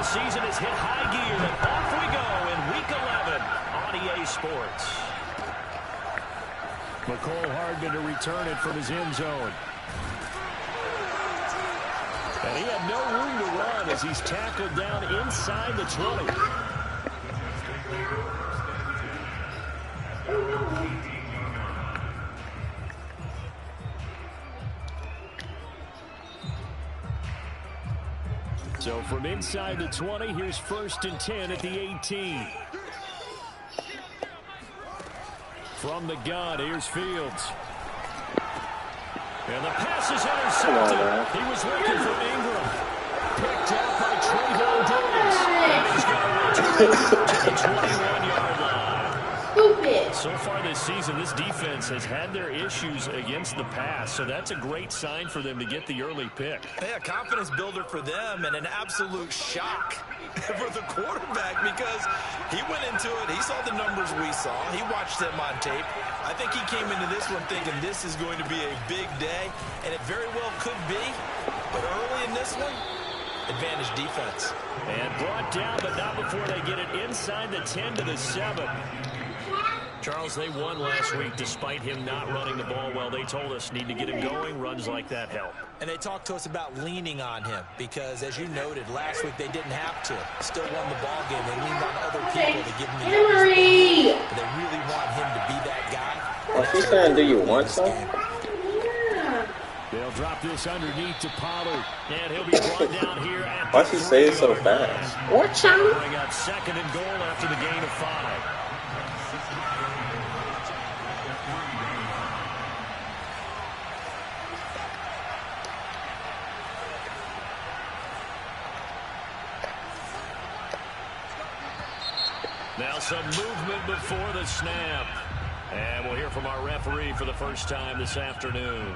season has hit high gear, and off we go in Week 11 on EA Sports. McCole Hardman to return it from his end zone. And he had no room to run as he's tackled down inside the 20. So from inside the 20, here's 1st and 10 at the 18. From the gun, here's Fields. And the pass is intercepted. He was looking for Ingram. Picked out by Trayvon Diggs. And he's going to return to the 21-yard line. Stupid. So far this season, this defense has had their issues against the pass, so that's a great sign for them to get the early pick. Yeah, confidence builder for them and an absolute shock for the quarterback because he went into it. He saw the numbers we saw. He watched them on tape. I think he came into this one thinking this is going to be a big day, and it very well could be. But early in this one, advantage defense. And brought down, but not before they get it inside the 10 to the 7. Charles, they won last week despite him not running the ball well. They told us need to get him going. Runs like that help. And they talked to us about leaning on him because, as you noted, last week they didn't have to. Still won the ball game. They leaned on other people to give him the opportunity. But they really want him to be that guy. What's he saying? Do you want some? They'll drop this underneath to Pollard. And he'll be brought down here at Why'd he say it so fast? Watch out. Bring up 2nd and goal after the gain of 5. Now some movement before the snap. And we'll hear from our referee for the first time this afternoon.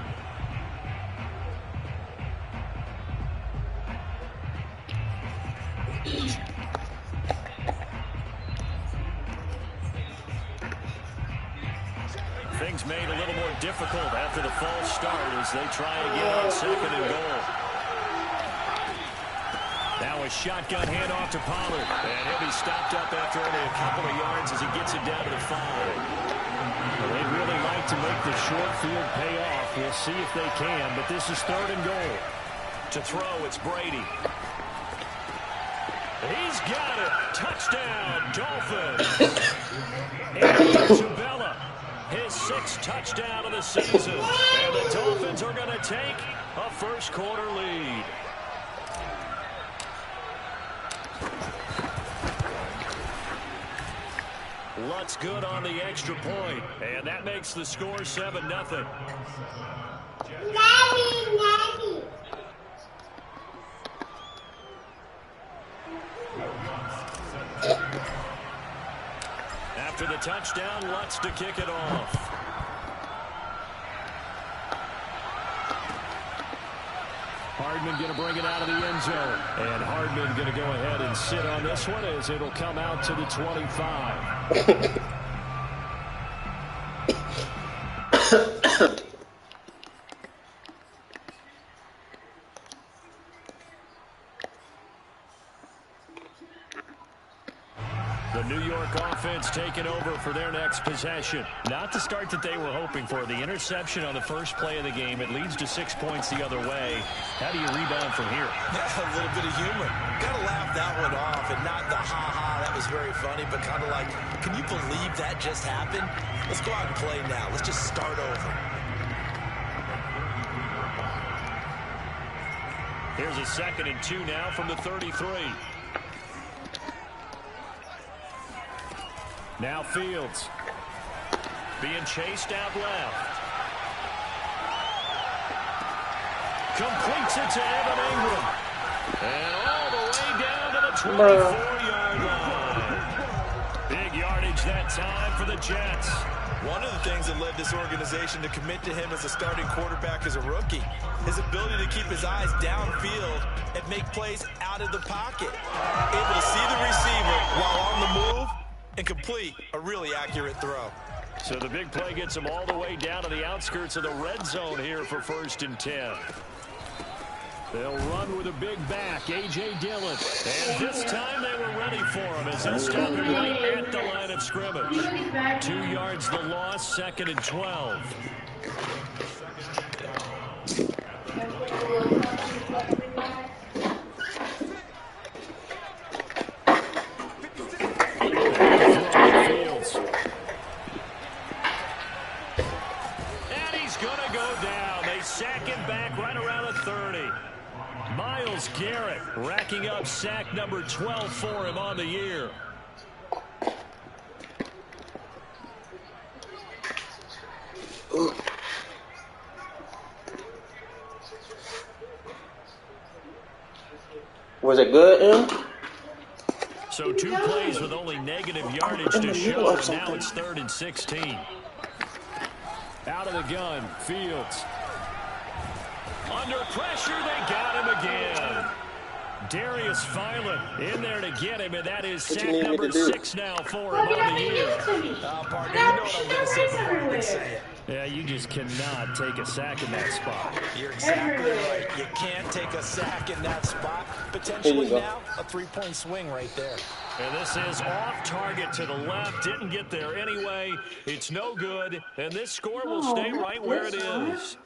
Things made a little more difficult after the false start as they try again on 2nd and goal. Now a shotgun handoff to Pollard. And he'll be stopped up after only a couple of yards as he gets it down to the 5. Well, they'd really like to make the short field pay off. We'll see if they can, but this is 3rd and goal. To throw, it's Brady. He's got it. Touchdown, Dolphins. And Isabella, his 6th touchdown of the season. And the Dolphins are going to take a first-quarter lead. Lutz good on the extra point, and that makes the score 7-0. Daddy. After the touchdown, Lutz to kick it off. Hardman going to bring it out of the end zone. And Hardman going to go ahead and sit on this one as it'll come out to the 25. The New York offense taking over for their next possession. Not the start that they were hoping for. The interception on the first play of the game. It leads to 6 points the other way. How do you rebound from here? Yeah, a little bit of humor. Got to laugh that one off and not the ha-ha, that was very funny, but kind of like, can you believe that just happened? Let's go out and play now. Let's just start over. Here's a 2nd and 2 now from the 33. Now Fields being chased out left. Completes it to Evan Ingram. And all the way down to the 24-yard line. Big yardage that time for the Jets. One of the things that led this organization to commit to him as a starting quarterback as a rookie, his ability to keep his eyes downfield and make plays out of the pocket. Able to see the receiver while on the move and complete a really accurate throw. So the big play gets him all the way down to the outskirts of the red zone here for 1st and 10. They'll run with a big back, A.J. Dillon. And this time they were ready for him as they'll stop him right at the line of scrimmage. 2 yards the loss, 2nd and 12. Fields. And he's going to go down. They sack him back right around the 30. Myles Garrett racking up sack number 12 for him on the year. Was it good, Em? So 2 plays with only negative yardage to show, and now it's 3rd and 16. Out of the gun, Fields. Under pressure, they got him again. Darius Philon in there to get him, and that is sack number 6 now for him on the year. Partner, you know what I'm going to say before I even say it. Yeah, you just cannot take a sack in that spot. You're exactly right. You can't take a sack in that spot. Potentially now a 3-point swing right there. And this is off target to the left. Didn't get there anyway. It's no good. And this score will stay right where it is.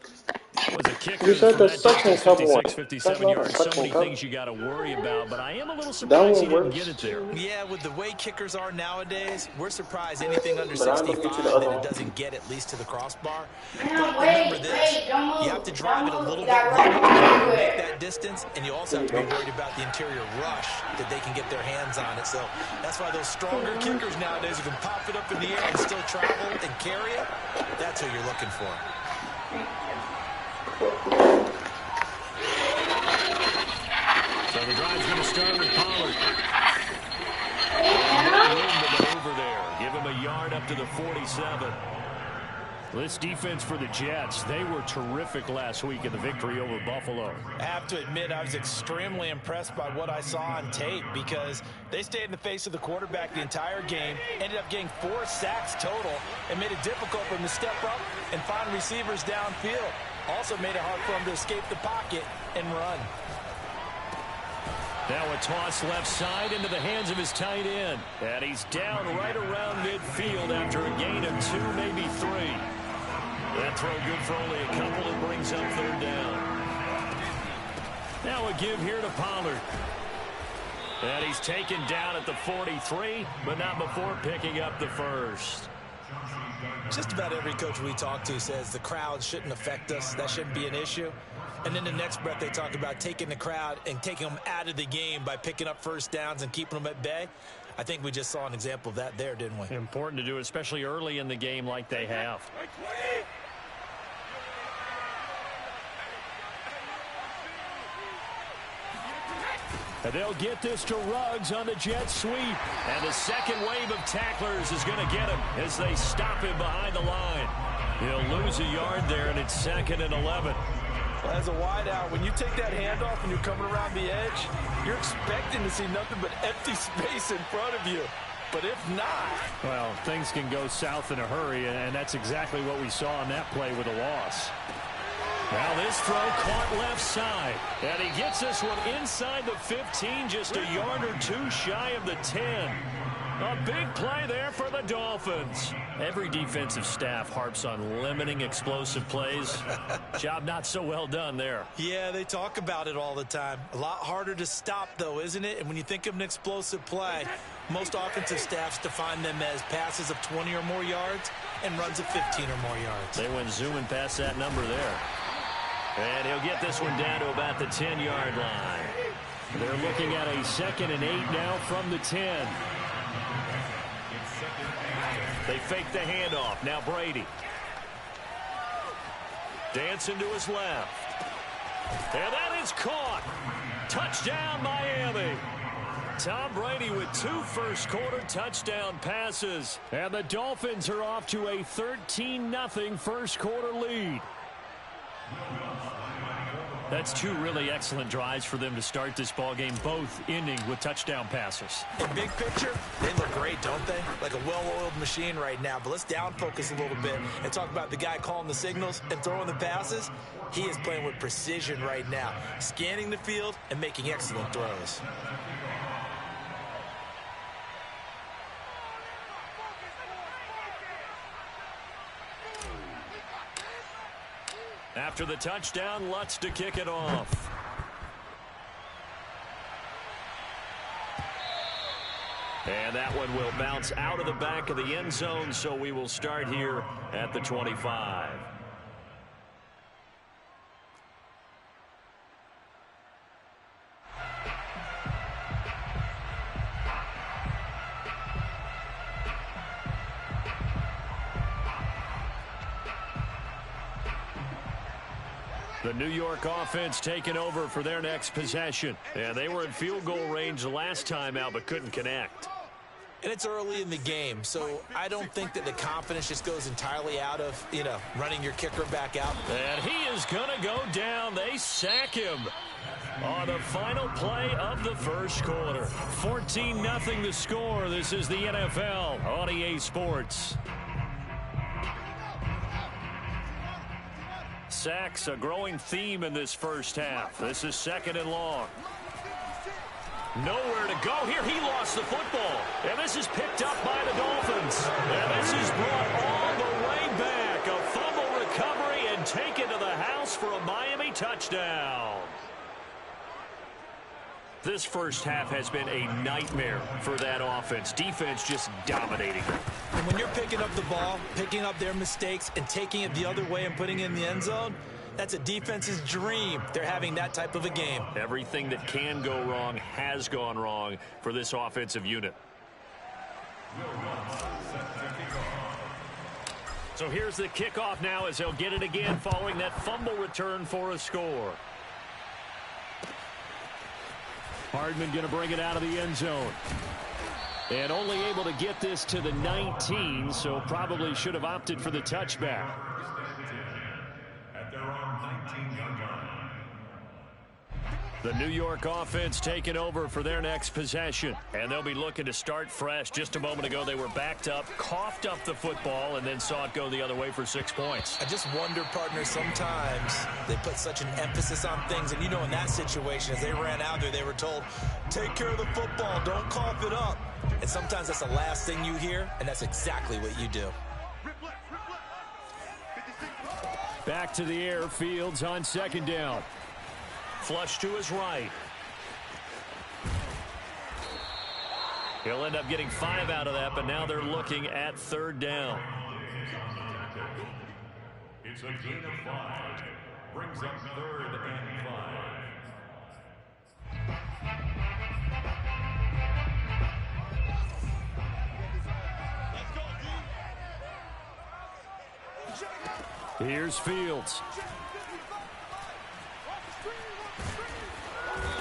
Was a kicker You said the that suction cup one. 56, 57 yards. So many things you got to worry about. But I am a little That surprised he one didn't get it there. Yeah, with the way kickers are nowadays, we're surprised anything under 65 that it doesn't get at least to the crossbar. But remember this, you have to drive it a little bit to make that distance, and you also have to be worried about the interior rush that they can get their hands on it. So that's why those stronger kickers nowadays who can pop it up in the air and still travel and carry it, that's who you're looking for. So the drive's going to start with Pollard. Room to maneuver there. Give him a yard up to the 47. This defense for the Jets, they were terrific last week in the victory over Buffalo. I have to admit, I was extremely impressed by what I saw on tape because they stayed in the face of the quarterback the entire game, ended up getting 4 sacks total, and made it difficult for him to step up and find receivers downfield. Also made it hard for him to escape the pocket and run. Now a toss left side into the hands of his tight end. And he's down right around midfield after a gain of 2, maybe 3. That throw good for only a couple. It brings up 3rd down. Now a give here to Pollard. And he's taken down at the 43, but not before picking up the first. Just about every coach we talk to says the crowd shouldn't affect us. That shouldn't be an issue. And then the next breath they talk about taking the crowd and taking them out of the game by picking up first downs and keeping them at bay. I think we just saw an example of that there, didn't we? Important to do, especially early in the game like they have. And they'll get this to Ruggs on the jet sweep. And the second wave of tacklers is going to get him as they stop him behind the line. He'll lose a yard there, and it's 2nd and 11. Well, as a wideout, when you take that handoff and you're coming around the edge, you're expecting to see nothing but empty space in front of you. But if not... Well, things can go south in a hurry, and that's exactly what we saw on that play with a loss. Now this throw caught left side. And he gets this one inside the 15, just a yard or 2 shy of the 10. A big play there for the Dolphins. Every defensive staff harps on limiting explosive plays. Job not so well done there. Yeah, they talk about it all the time. A lot harder to stop, though, isn't it? And when you think of an explosive play, most offensive staffs define them as passes of 20 or more yards and runs of 15 or more yards. They went zooming past that number there. And he'll get this one down to about the 10-yard line. They're looking at a 2nd and 8 now from the 10. They fake the handoff. Now Brady. Dancing to his left. And that is caught. Touchdown, Miami. Tom Brady with 2 first-quarter touchdown passes. And the Dolphins are off to a 13-0 first-quarter lead. That's two really excellent drives for them to start this ball game, both ending with touchdown passes. In big picture, they look great, don't they? Like a well-oiled machine right now. But let's down focus a little bit and talk about the guy calling the signals and throwing the passes. He is playing with precision right now, scanning the field and making excellent throws. After the touchdown, Lutz to kick it off. And that one will bounce out of the back of the end zone, so we will start here at the 25. The New York offense taking over for their next possession. And they were in field goal range the last time out, but couldn't connect. And it's early in the game, so I don't think that the confidence just goes entirely out of, running your kicker back out. And he is going to go down. They sack him on the final play of the first quarter. 14-0 the score. This is the NFL on EA Sports. Sacks, a growing theme in this first half. This is 2nd and long. Nowhere to go here. He lost the football. And this is picked up by the Dolphins. And this is brought all the way back. A fumble recovery and taken to the house for a Miami touchdown. This first half has been a nightmare for that offense. Defense just dominating them. And when you're picking up the ball, picking up their mistakes, and taking it the other way and putting it in the end zone, that's a defense's dream. They're having that type of a game. Everything that can go wrong has gone wrong for this offensive unit. So here's the kickoff now as they'll get it again following that fumble return for a score. Hardman going to bring it out of the end zone. And only able to get this to the 19, so probably should have opted for the touchback. At their own 19-yard line. The New York offense taking over for their next possession. And they'll be looking to start fresh. Just a moment ago, they were backed up, coughed up the football, and then saw it go the other way for 6 points. I just wonder, partner, sometimes they put such an emphasis on things. And, in that situation, as they ran out there, they were told, take care of the football, don't cough it up. And sometimes that's the last thing you hear, and that's exactly what you do. Back to the air, Fields on 2nd down. Flush to his right. He'll end up getting 5 out of that, but now they're looking at 3rd down. It's a gain of 5. Brings up 3rd and 5. Here's Fields.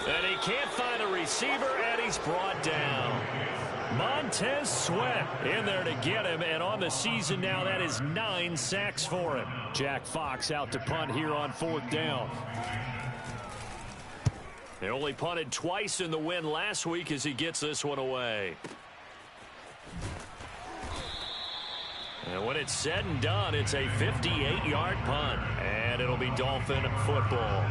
And he can't find a receiver, and he's brought down. Montez Sweat in there to get him, and on the season now, that is 9 sacks for him. Jack Fox out to punt here on 4th down. They only punted twice in the win last week as he gets this one away. And when it's said and done, it's a 58-yard punt, and it'll be Dolphin football.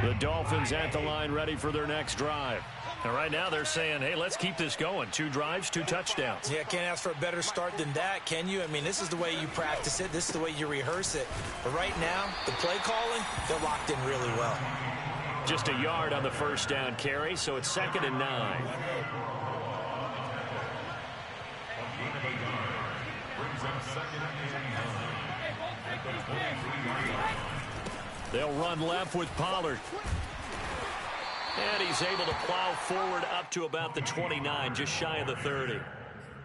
The Dolphins at the line ready for their next drive. And right now they're saying, hey, let's keep this going. 2 drives, 2 touchdowns. Yeah, can't ask for a better start than that, can you? I mean, this is the way you practice it. This is the way you rehearse it. But right now, the play calling, they're locked in really well. Just a yard on the first down carry, so it's 2nd and 9. Brings up 2nd and 9. At the 23-yard line. They'll run left with Pollard. And he's able to plow forward up to about the 29, just shy of the 30.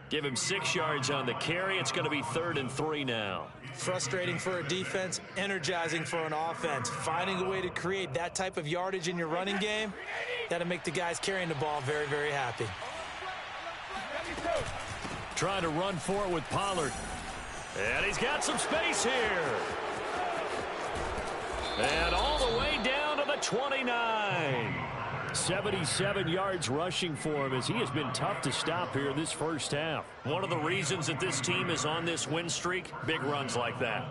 Give him 6 yards on the carry. It's going to be 3rd and 3 now. Frustrating for a defense, energizing for an offense. Finding a way to create that type of yardage in your running game, that'll make the guys carrying the ball very, very happy. Trying to run for it with Pollard. And he's got some space here. And all the way down to the 29. 77 yards rushing for him as he has been tough to stop here this first half. One of the reasons that this team is on this win streak, big runs like that.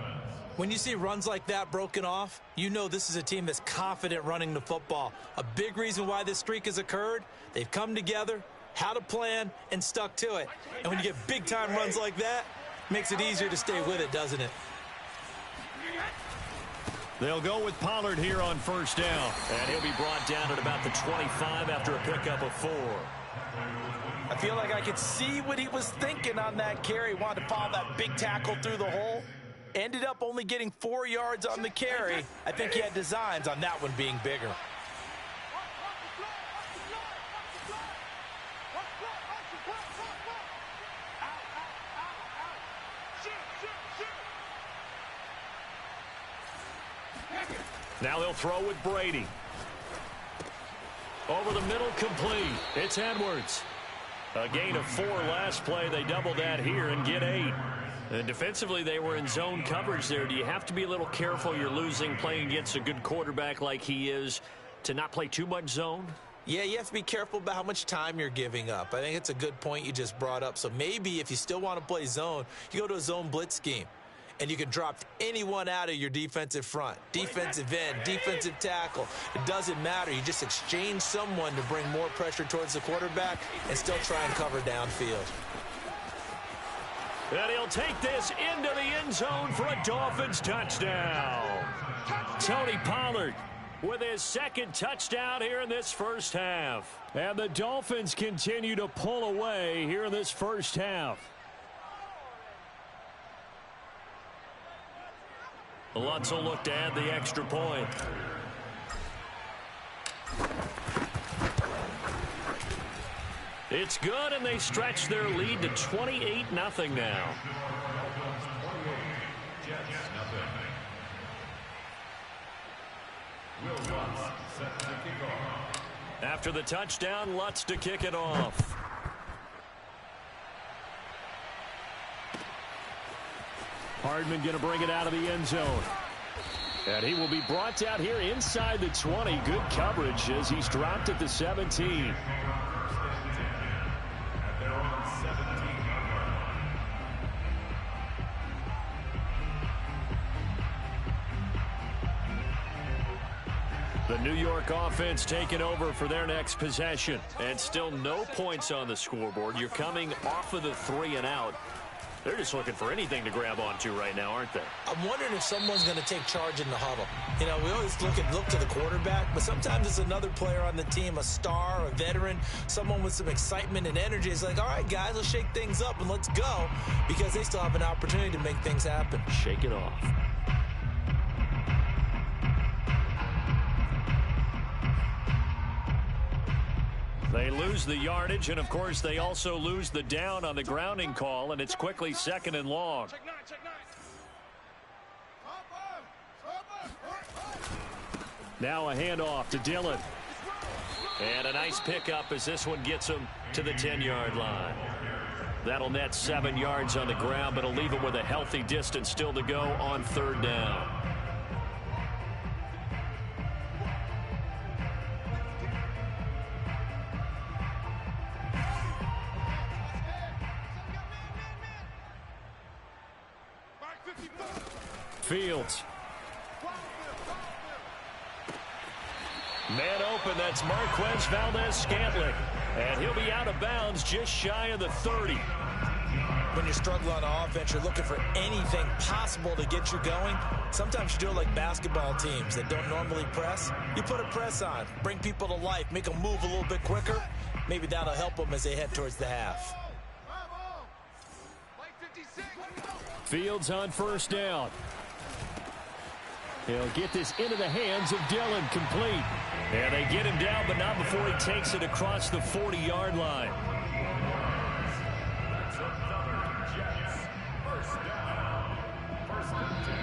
When you see runs like that broken off, you know this is a team that's confident running the football. A big reason why this streak has occurred, they've come together, had a plan, and stuck to it. And when you get big-time runs like that, it makes it easier to stay with it, doesn't it? They'll go with Pollard here on first down. And he'll be brought down at about the 25 after a pickup of 4. I feel like I could see what he was thinking on that carry. Wanted to follow that big tackle through the hole. Ended up only getting 4 yards on the carry. I think he had designs on that one being bigger. Now they'll throw with Brady. Over the middle, complete. It's Edwards. A gain of 4 last play. They double that here and get 8. And defensively, they were in zone coverage there. Do you have to be a little careful? You're losing playing against a good quarterback like he is to not play too much zone? Yeah, you have to be careful about how much time you're giving up. I think it's a good point you just brought up. So maybe if you still want to play zone, you go to a zone blitz scheme. And you can drop anyone out of your defensive front, defensive end, defensive tackle. It doesn't matter. You just exchange someone to bring more pressure towards the quarterback and still try and cover downfield. And he'll take this into the end zone for a Dolphins touchdown. Tony Pollard with his second touchdown here in this first half. And the Dolphins continue to pull away here in this first half. Lutz will look to add the extra point. It's good, and they stretch their lead to 28-0 now. After the touchdown, Lutz to kick it off. Hardman going to bring it out of the end zone. And he will be brought out here inside the 20. Good coverage as he's dropped at the 17. The New York offense taking over for their next possession. And still no points on the scoreboard. You're coming off of the 3 and out. They're just looking for anything to grab onto right now, aren't they? I'm wondering if someone's going to take charge in the huddle. You know, we always look to the quarterback, but sometimes it's another player on the team, a star, a veteran, someone with some excitement and energy. It's like, all right, guys, let's shake things up and let's go, because they still have an opportunity to make things happen. Shake it off. They lose the yardage, and, of course, they also lose the down on the grounding call, and it's quickly 2nd and long. Now a handoff to Dillon. And a nice pickup as this one gets him to the 10-yard line. That'll net 7 yards on the ground, but it'll leave him with a healthy distance still to go on 3rd down. Fields. Man open, that's Marquez Valdez-Scantling. And he'll be out of bounds just shy of the 30. When you struggle on offense, you're looking for anything possible to get you going. Sometimes you do it like basketball teams that don't normally press. You put a press on, bring people to life, make them move a little bit quicker. Maybe that'll help them as they head towards the half. Fields on 1st down. He'll get this into the hands of Dillon, complete. And they get him down, but not before he takes it across the 40-yard line.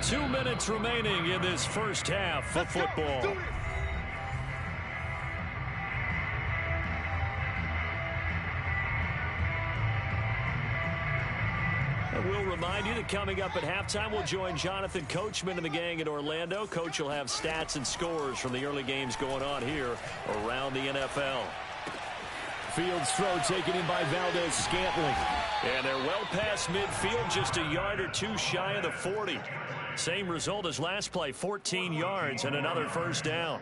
Two minutes remaining in this first half of football. And we'll remind you that coming up at halftime, we'll join Jonathan Coachman and the gang in Orlando. Coach will have stats and scores from the early games going on here around the NFL. Fields throw taken in by Valdez-Scantling. And they're well past midfield, just a yard or two shy of the 40. Same result as last play, 14 yards and another first down.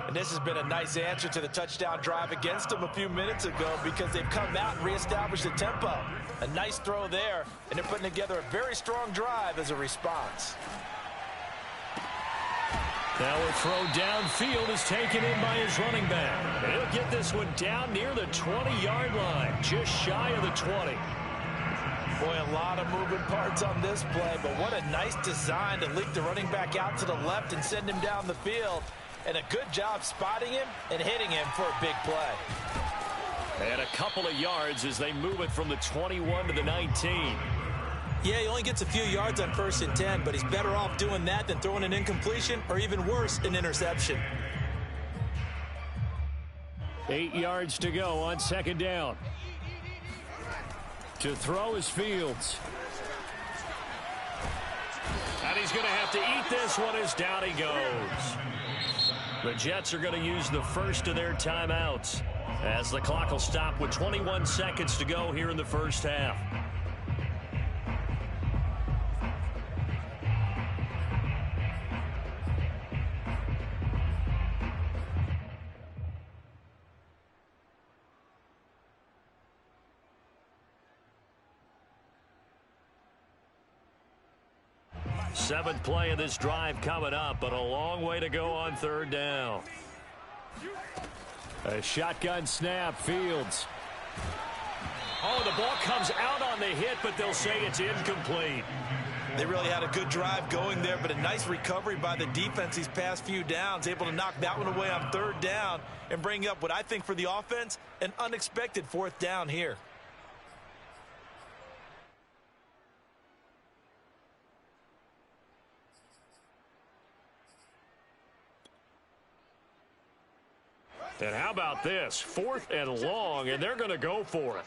And this has been a nice answer to the touchdown drive against them a few minutes ago because they've come out and reestablished the tempo. A nice throw there, and they're putting together a very strong drive as a response. Now a throw downfield is taken in by his running back. He'll get this one down near the 20-yard line, just shy of the 20. Boy, a lot of moving parts on this play, but what a nice design to leak the running back out to the left and send him down the field. And a good job spotting him and hitting him for a big play. And a couple of yards as they move it from the 21 to the 19. Yeah, he only gets a few yards on 1st and 10, but he's better off doing that than throwing an incompletion or even worse, an interception. 8 yards to go on 2nd down. To throw is Fields. And he's going to have to eat this one as down he goes. The Jets are going to use the first of their timeouts as the clock will stop with 21 seconds to go here in the first half. Seventh play of this drive coming up, but a long way to go on 3rd down. A shotgun snap, Fields. Oh, the ball comes out on the hit, but they'll say it's incomplete. They really had a good drive going there, but a nice recovery by the defense these past few downs, able to knock that one away on 3rd down and bring up what I think for the offense, an unexpected 4th down here. And how about this? 4th and long, and they're going to go for it.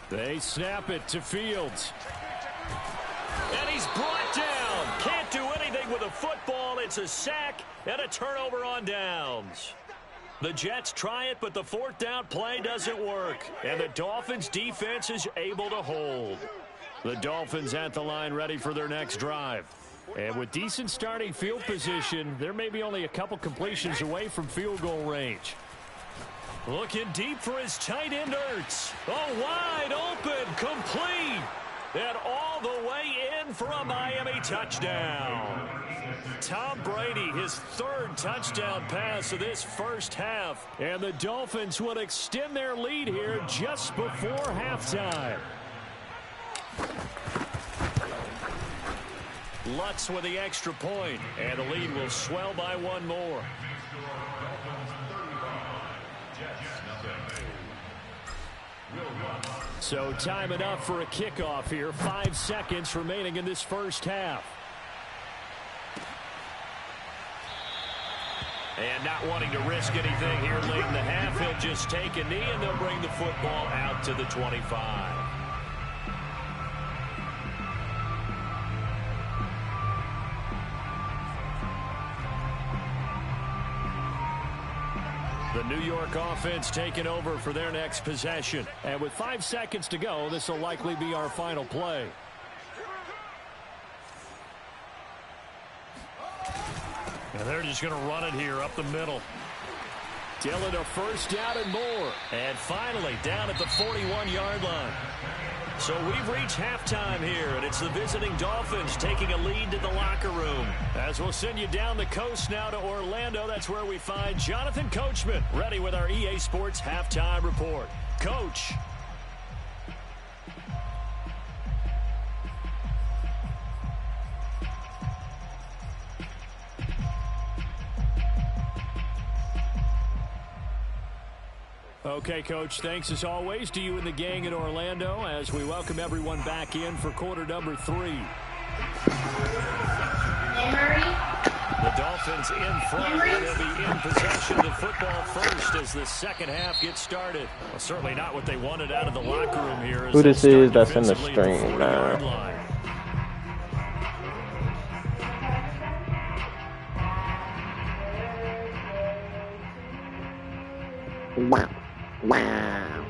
They snap it to Fields. And he's brought down. Can't do anything with a football. It's a sack and a turnover on downs. The Jets try it, but the 4th down play doesn't work. And the Dolphins' defense is able to hold. The Dolphins at the line ready for their next drive. And with decent starting field position, they're maybe only a couple completions away from field goal range. Looking deep for his tight end, Ertz. Oh, wide open, complete. And all the way in for a Miami touchdown. Tom Brady, his 3rd touchdown pass of this first half. And the Dolphins will extend their lead here just before halftime. Lutz with the extra point, and the lead will swell by one more. So time enough for a kickoff here. 5 seconds remaining in this first half. And not wanting to risk anything here late in the half, he'll just take a knee, and they'll bring the football out to the 25. The New York offense taking over for their next possession. And with 5 seconds to go, this will likely be our final play. And they're just going to run it here up the middle. Dylan, a first down and more. And finally down at the 41-yard line. So we've reached halftime here, and it's the visiting Dolphins taking a lead to the locker room. As we'll send you down the coast now to Orlando, that's where we find Jonathan Coachman, ready with our EA Sports Halftime Report. Coach. Okay, Coach, thanks as always to you and the gang in Orlando as we welcome everyone back in for quarter number 3. Hey, hurry. The Dolphins Dolphins in front, and they'll be in possession of the football first as the second half gets started. Well, certainly not what they wanted out of the locker room here. Who this is that's in the stream, man? Wow. Wow.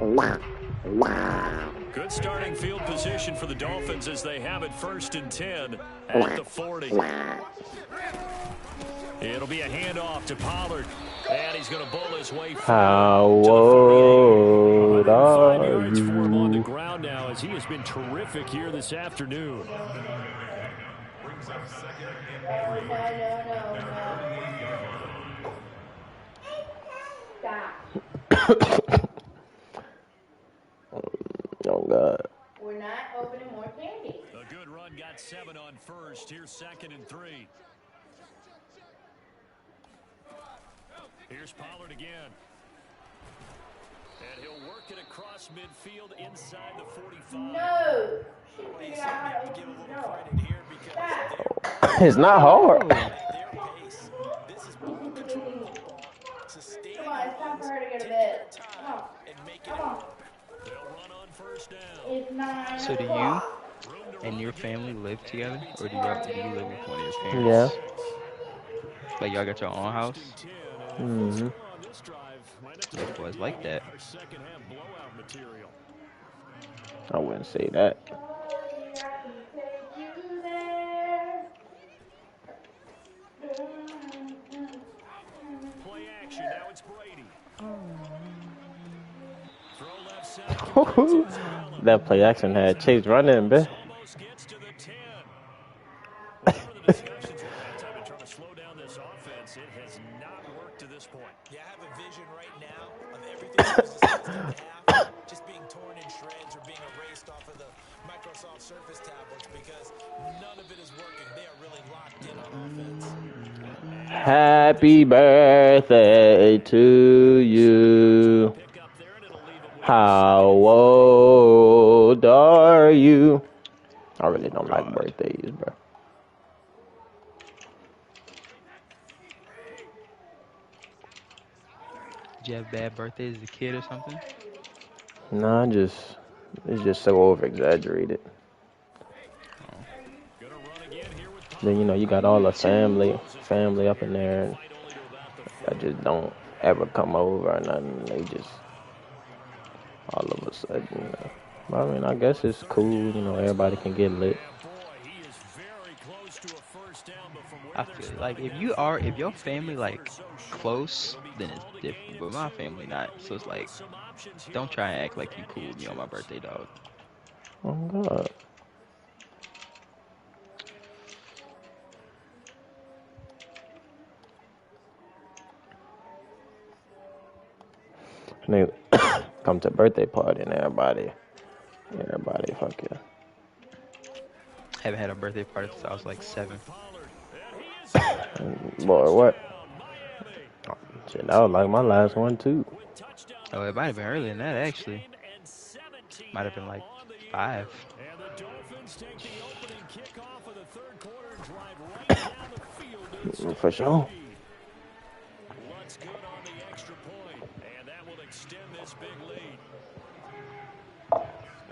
Wow. Wow. Good starting field position for the Dolphins as they have it 1st and 10 at the 40. It'll be a handoff to Pollard, and he's going to bowl his way How old are yards for him on the you? ground now as he has been terrific here this afternoon. Brings up second and 3. Stop. Oh, God. We're not opening more candy. A good run got 7 on first. Here's 2nd and 3. Here's Pollard again. And he'll work it across midfield inside the 45. No. He's have to give a little credit here because It's not hard. their pace. This is ball control. Sustain Come on, it's time for her to go to take bed. their time and make it happen. They'll run on 1st down. It's 9 So do you o'clock. and your family live together, or do you live with one of your parents? Yeah. Like y'all got your own house? Mm-hmm. That boys like that. Our second half blowout material. I wouldn't say that. Play action. Now it's Brady. Throw left side. That play action had Chase running, bitch. Almost gets to the 10. Well, some of the discussions we've had time to try to slow down this offense, it has not worked to this point. Yeah, I have a vision right now of everything that was discussed in the half just being torn in shreds or being erased off of the Microsoft Surface tablets because none of it is working. They are really locked in on offense. Happy birthday to you. Pick up there, and it'll leave it with How old are you? I really don't like birthdays, bro. Did you have bad birthdays as a kid or something? Nah, it's just so over exaggerated. gonna run again here with Then you got all the family up in there, and I just don't ever come over or nothing. They just all of a sudden, But I mean, I guess it's cool. Everybody can get lit. he is very close to a first down, but from where I feel like if your family like close, then it's different. But my family not, so it's like, don't try and act like you cool with me on my birthday, dog. Oh God. And they come to a birthday party and everybody fuck yeah. Haven't had a birthday party since I was like 7. Boy, what? Oh, shit, that was like my last one too. Oh, it might have been earlier than that actually. Might have been like 5. And the Dolphins take the opening kickoff of the third quarter and drive right down the field. For sure. What's good on the extra point, and that will extend this big lead.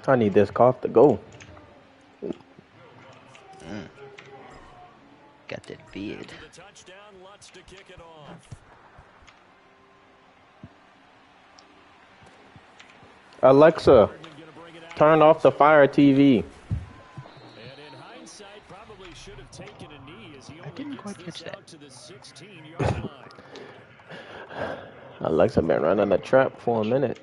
I need this cough to go. Got that beard. To the touchdown, Lutz to kick it off. Alexa, turn off the Fire TV. And in hindsight, probably should have taken a knee as he only didn't gets quite this catch that. out to the 16-yard line. Alexa been running a trap for a minute.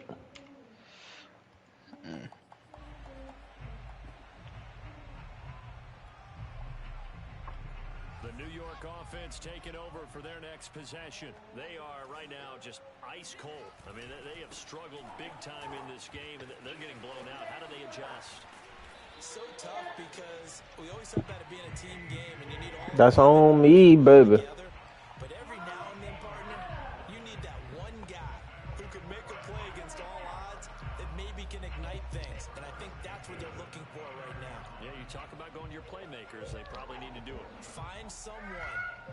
The New York offense taking over for their next possession. They are right now just ice cold. I mean, they have struggled big time in this game, and they're getting blown out. How do they adjust? So tough because we always talk about it being a team game and you need all That's on me, baby. together. But every now and then, partner, you need that one guy who can make a play against all odds that maybe can ignite things. And I think that's what they're looking for right now. Yeah, you talk about going to your playmaker. playmakers, they probably need to do it. Find someone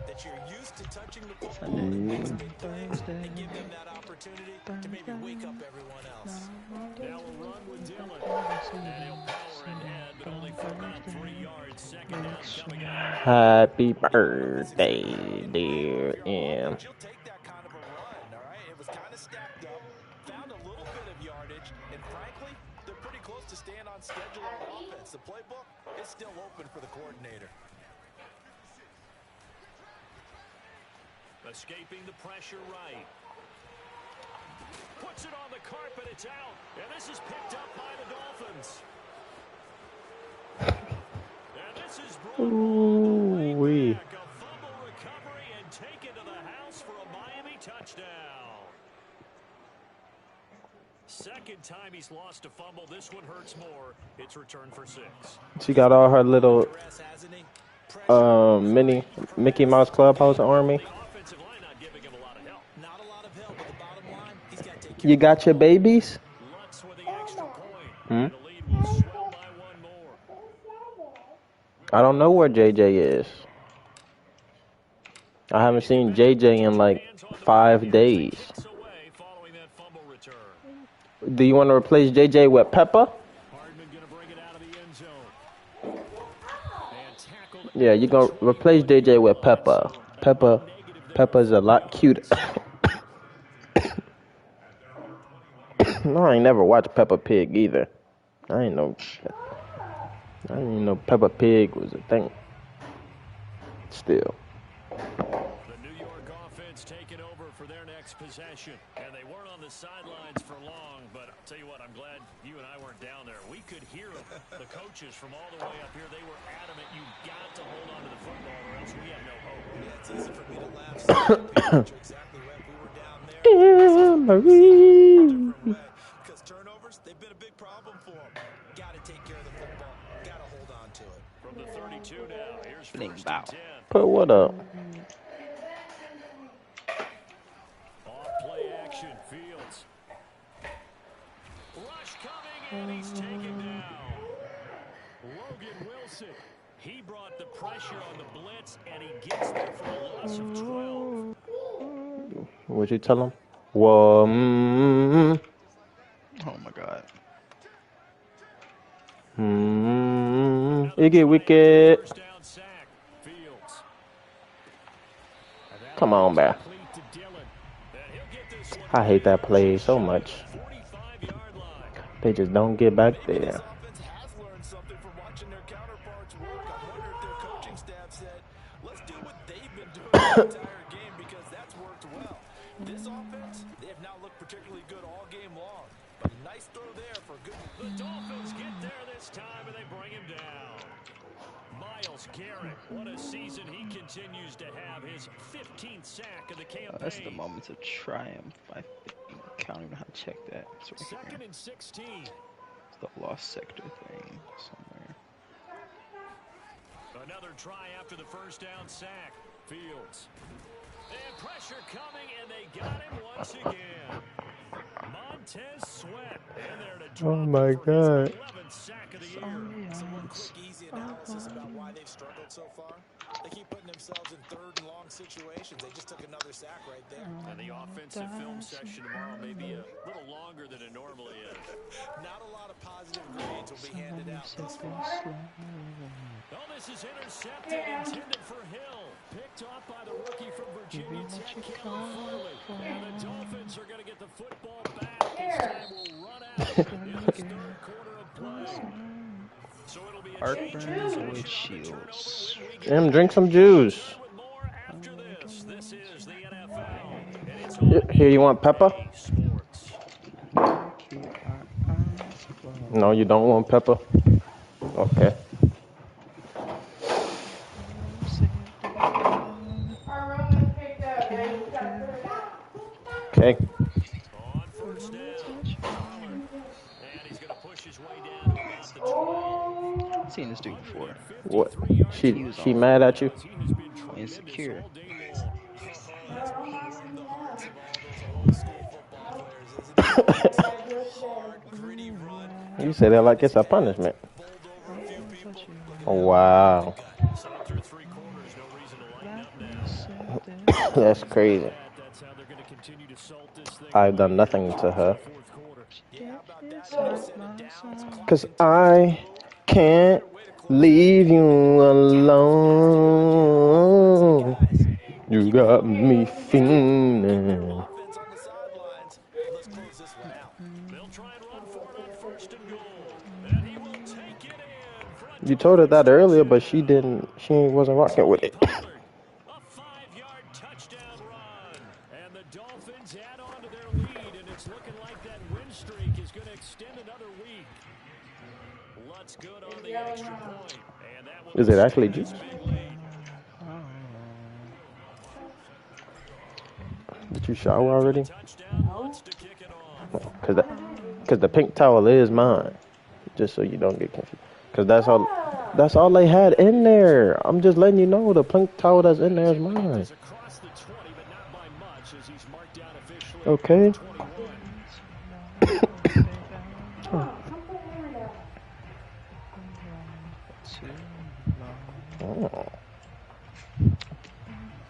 that you're used to touching the football that makes big plays and give them that opportunity to maybe wake up everyone else. Now a run with Dillon. And he'll power ahead, but only for about 3 yards. Second down coming up. Happy birthday, dear M. You'll take that kind of a run, all right? It was kind of stacked up, found a little bit of yardage, and frankly, they're pretty close to staying on schedule on offense. The playbook is still open for the coordinator. Escaping the pressure right. Puts it on the carpet, it's out. And this is picked up by the Dolphins. And this is brought all the way back. A fumble recovery and taken to the house for a Miami touchdown. Second time he's lost a fumble. This one hurts more. It's returned for 6. She got all her little mini Mickey Mouse Clubhouse army. You got your babies? Hmm? I don't know where JJ is. I haven't seen JJ in like 5 days. Do you want to replace JJ with Peppa? Yeah, you're going to replace JJ with Peppa. Peppa's a lot cuter. No, I ain't never watched Peppa Pig either. I didn't even know Peppa Pig was a thing. Still. The New York offense taking over for their next possession. And they weren't on the sidelines for long, but I'll tell you what, I'm glad you and I weren't down there. We could hear them. The coaches from all the way up here, they were adamant. You got to hold on to the football or else we have no hope. Yeah, it's easy for me to laugh. So you're exactly right. We were down there. Marie. Because turnovers, they've been a big problem for them. Got to take care of the football. Got to hold on to it. From the 32 now, here's Bling first bow. and 10. Put what up? Off play action, Fields. Rush coming, and he's taken down. Logan Wilson. He brought the pressure on the blitz, and he gets there for a loss of 12. What'd you tell him? Whoa. Oh my God. Iggy Wicked. First down sack, Fields. Come on, man. Complete to Dillon. And he'll get this one I hate that play so much. 45-yard line. They just don't get back there. This offense has learned something from watching their counterparts work. I wonder if their coaching staff said, let's do what they've been doing the entire game because that's worked well. This offense, they have not looked particularly good all game long. But a nice throw there for a good. The Dolphins get there this time, and they bring him down. Myles Garrett, what a season he continues to have. His 15th sack of the campaign. That's the moments of triumph. I can't even know how to check that. It's right here. Second and 16. It's the lost sector thing somewhere. Another try after the first down sack. Fields. And pressure coming, and they got him once again. Montez Sweat in there to drop Oh my him for his God. 11th sack of the year. Some one quick, easy analysis about why they've struggled so far. They keep putting themselves in third and long situations. They just took another sack right there. And the offensive film section tomorrow may be a little longer than it normally is. Not a lot of positive grades will be handed out this far. Oh, this is intercepted, intended for Hill. Picked off by the rookie from Virginia Tech, Caleb Farley. And the Dolphins are going to get the football back. This time will run out in this third quarter of play. So it'll be a change in Heartburn with possession on the Shields. turnover win. Em, drink some juice. With more after this. This is the NFL. And it's Here, you want Peppa? Sports. No, you don't want Peppa? Okay. Our room is picked up. Now you gotta put it out. Okay. On first down, Pollard. And he's going to push his way down to about the 12. I've seen this dude before. What? She mad at you? He has been tremendous Insecure. all day long. That's what warms the hearts of all those old school football players, isn't it? Hard, gritty run. You say that like it's a punishment. Bowled over a few people. Look, Wow. So through 3 quarters, no reason to lighten up now. That's crazy. That's how they're going to continue to salt this thing I've away done here nothing to in the her. fourth quarter. Yeah, how about that? They set it down. The clock 'Cause continues to I move. can't Better way to close that leave game you than to tackle the basket like you have before. And say, alone. guys, You keep it got up. me Let's keep moving. Keep your fiending. offense on the sidelines. Let's close this one out. They'll try and run for it on first and goal. And he will take it in for a You told her Dolphins that earlier, but she touchdown. didn't. She wasn't rocking with Tony it. Pollard, a 5-yard touchdown run. And the Dolphins add on to their lead, and it's looking like that win streak is going to extend another week. Lutz good on the extra point, and that will Is it actually extend juice? this big lead. Did you shower For the already? touchdown, Lutz to kick it off. Cause the pink towel is mine. Just so you don't get confused. Cause that's all they had in there. I'm just letting you know the pink towel that's in there is mine. Across the 20, but not by much, as he's marked down officially Okay. 21. Oh.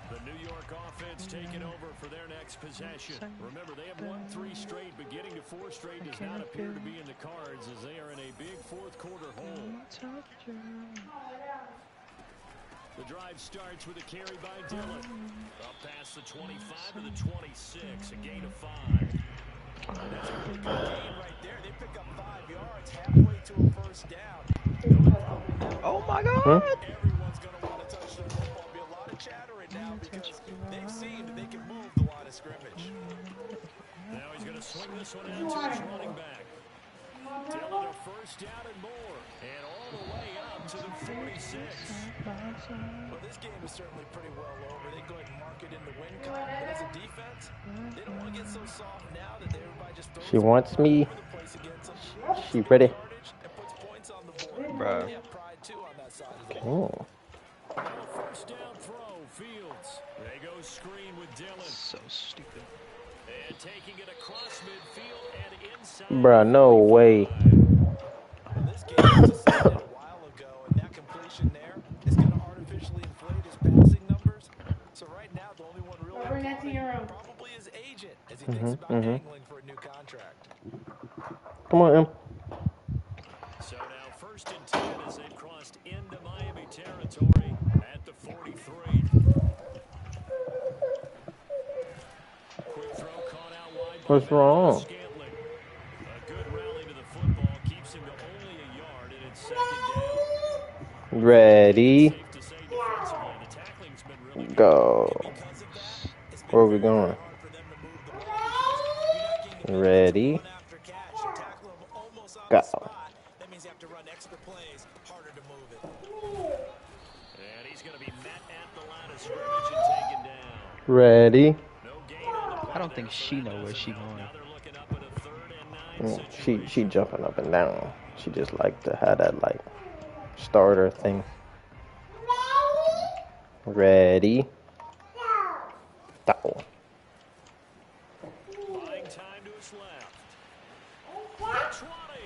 The New York offense taking over for their next possession. Remember, they have won 3 straight, but getting to 4 straight does not appear to be in the cards as they are in a big fourth quarter hole. The drive starts with a carry by Dillon. Up past the 25 to the 26, a gain of 5. That's a really good gain right there. They pick up 5 yards halfway to a first down. The only problem with that, Oh my God! everyone's going to want to touch their football. Be a lot of chatter right now because they've seen that they can move the line of scrimmage. Now he's going to swing this one out to his running back. Dillon a first down and more, and all the way up to the 46. Well, this game is certainly pretty well over. They go ahead and mark it in the win column. But as a defense, they don't want to get so soft now that everybody just throws She wants all me. over the place against them. She ready? And puts points on the board. Bruh. They have pride too on that side of the ball. Oh. The first down throw, Fields. They go screen with Dillon. So stupid. And taking it across midfield and inside. Bruh, no way. Well, this game was decided a while ago, and that completion there is going to artificially inflate his passing numbers. So right now, the only one really Bring that to your room. probably his agent as he thinks about angling for a new contract. Come on, Em. So now first and 10 as they've crossed into Miami territory at the 43. Quick throw caught out wide by What's wrong? Scantling. A good rally to the football keeps him to only a yard, and it's second down. Ready? Safe to say defensively, the tackling's been really good. Go. Because of that, it's been Where are we very going? hard for them to move the ball because you're not getting the Ready? run after catch. You tackle them almost on Go. the spot. That means you have to run extra plays, harder to move it. And he's going to be met at the line of scrimmage and taken down. Ready? No gain on the play I don't there, think so she that know where doesn't she help. going. Now they're looking up at a 3rd and 9 situation. She jumping up and down. She just like to have that like starter thing. Ready? Go. Buying time to his left. The 20.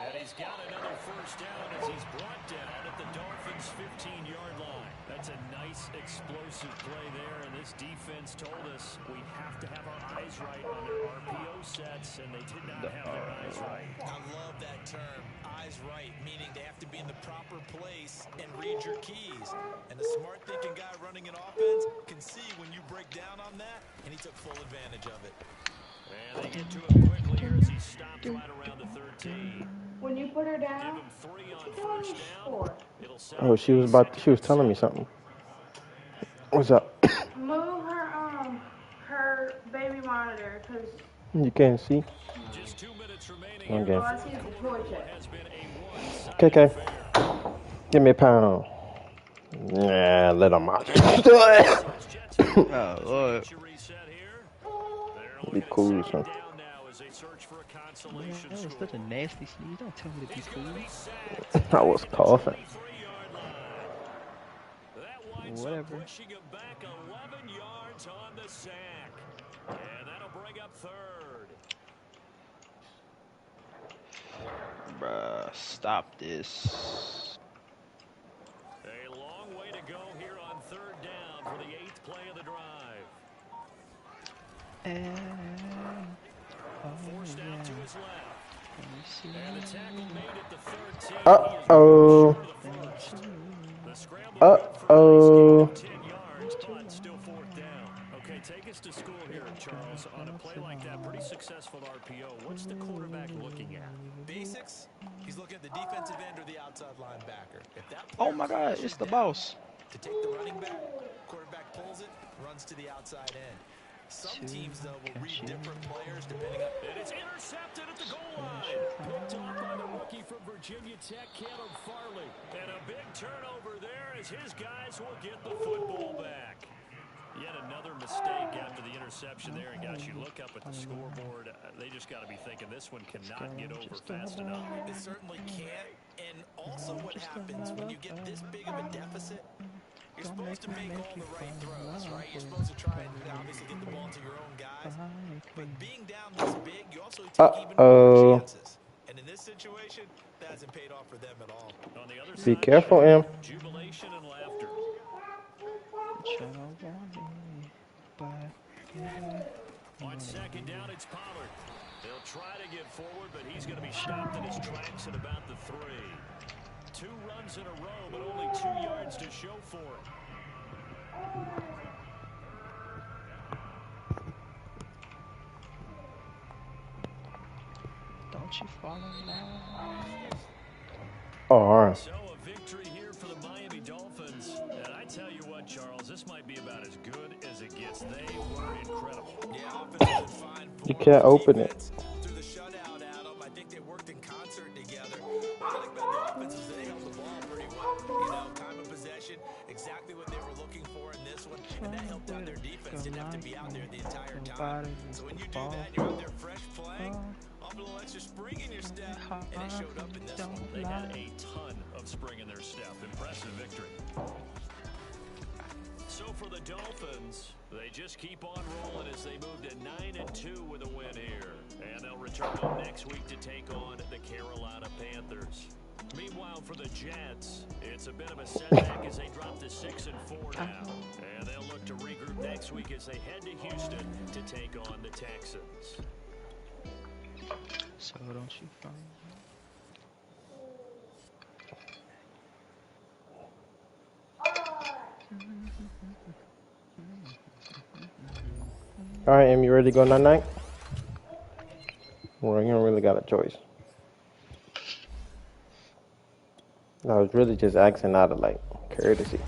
And he's got another first down as he's brought down at the Dolphins' 15-yard line. That's a nice explosive play there, and this defense told us we have to have our eyes right on their RPO sets, and they did not have their eyes right. I love that term, eyes right, meaning they have to be in the proper place and read your keys. And a smart thinking guy running an offense can see when you break down on that, and he took full advantage of it. And they get to him quickly here as he stopped right around the 13. When you put her Give down, him 3 on first down. It'll set Oh, up she a was second telling me and something. What's up? move her baby monitor, cause You can't see? Just 2 minutes remaining. Okay. oh, I see the toy check. Has been a one-sided Okay. affair. Give me a pound. Yeah, let him out. Oh Lord. Be cool, son. That was such a nasty sneeze. Don't tell me to be cool. I was coughing. Whatever. Pushing him back 11 yards on the sack. And that'll bring up 3rd. Bruh, stop this. for the 8th play of the drive. Forced out to his left. And the tackle made at the 13. He is Uh-oh. short of the first. The scramble good for a nice gain of 10 yards, but still 4th down. Okay, take us to school here, Charles. On a play like that, pretty successful RPO. What's the quarterback looking at? Basics, he's looking at the defensive end or the outside linebacker. If that Oh player my God, clears it's you the down boss. to take the running back, quarterback pulls it, runs to the outside end. Some teams, though, will read different players depending on... And it's intercepted at the goal line. Picked off by the rookie from Virginia Tech, Caleb Farley. And a big turnover there as his guys will get the football back. Yet another mistake after the interception there. And guys, you look up at the scoreboard, they just got to be thinking this one cannot get over fast enough. It certainly can't. And also what happens when you get this big of a deficit, you're supposed to make all the right throws, right? You're supposed to try and obviously get the ball to your own guys. But being down this big, you also take even more chances. And in this situation, that hasn't paid off for them at all. On the other Be side, careful, Em. jubilation and laughter. On 2nd down, it's Pollard. He'll try to get forward, but he's going to be stopped in his tracks at about the 3. 2 runs in a row, but only 2 yards to show for it. Don't you follow now? Oh, all right. So a victory here for the Miami Dolphins. And I tell you what, Charles, this might be about as good as it gets. They were incredible. Yeah, offense was fine. You can't open it. Through the shutout, Adam, I think they worked in concert together. What I like about the offense is they held the ball pretty well. You know, time of possession, exactly what they were looking for in this one. And that helped out their defense. Didn't have to be out there the entire time. So when you do that, you're out there fresh playing, up a little extra spring in your step, and it showed up in this one. They had a ton of spring in their step. Impressive victory. So for the Dolphins, they just keep on rolling as they move to 9-2 with a win here. And they'll return home next week to take on the Carolina Panthers. Meanwhile, for the Jets, it's a bit of a setback as they drop to 6-4 now. And they'll look to regroup next week as they head to Houston to take on the Texans. So don't you find All right, Em, you ready to go night-night? Well, you don't really got a choice. I was really just asking out of, like, courtesy.